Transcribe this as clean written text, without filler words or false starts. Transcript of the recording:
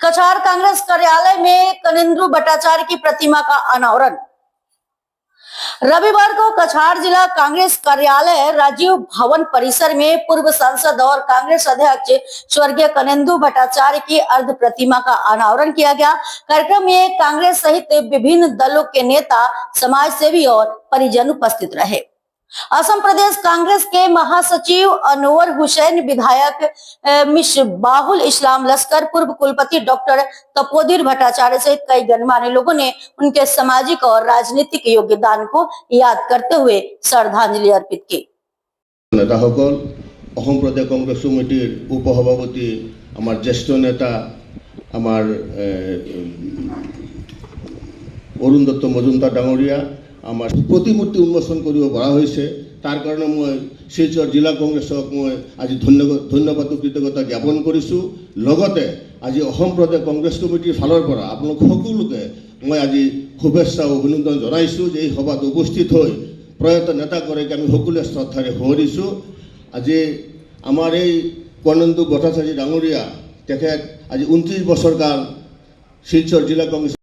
कछार कांग्रेस कार्यालय में कनिंद्रू भट्टाचार्य की प्रतिमा का अनावरण। रविवार को कछार जिला कांग्रेस कार्यालय राजीव भवन परिसर में पूर्व सांसद और कांग्रेस अध्यक्ष स्वर्गीय कनिंद्रू भट्टाचार्य की अर्ध प्रतिमा का अनावरण किया गया। कार्यक्रम में कांग्रेस सहित विभिन्न दलों के नेता, समाज सेवी और परिजन उपस्थित रहे। असम प्रदेश कांग्रेस के महासचिव अनवर हुसैन, विधायक मिसबाहुल इस्लाम लश्कर, पूर्व कुलपति डॉक्टर तपोधीर भट्टाचार्य सहित कई गणमान्य लोगों ने उनके सामाजिक और राजनीतिक योगदान को याद करते हुए श्रद्धांजलि अर्पित की। नेताসকল, অসম प्रदेश कांग्रेस समितिर उपसभापति आमार ज्येष्ठ नेता आमार अरुण दत्त मजुमदार डांगरिया आमार प्रतिमूर्ति उन्मोचन करिব পৰা হৈছে। तार कारण मैं शिलचर जिला कांग्रेसक मैं आज धन्यवाद कृतज्ञता ज्ञापन करिছোঁ। लगते आज অসম प्रदेश कांग्रेस कमिटिर फाলৰ পৰা আপোনালোক সকলোকে मैं आज शुभेच्छा अभिनंदन जनाइছোঁ যে এই সভাত उपस्थित হৈ प्रयात नेतागराকীক আমি সকলোৱে শ্ৰদ্ধাৰে সোঁৱৰিছোঁ। आज आमार এই कनिंद्रू भट्टाचार्य डांगरिया तेखेत आज 29 বছৰ काल शिलचर जिला कांग्रेस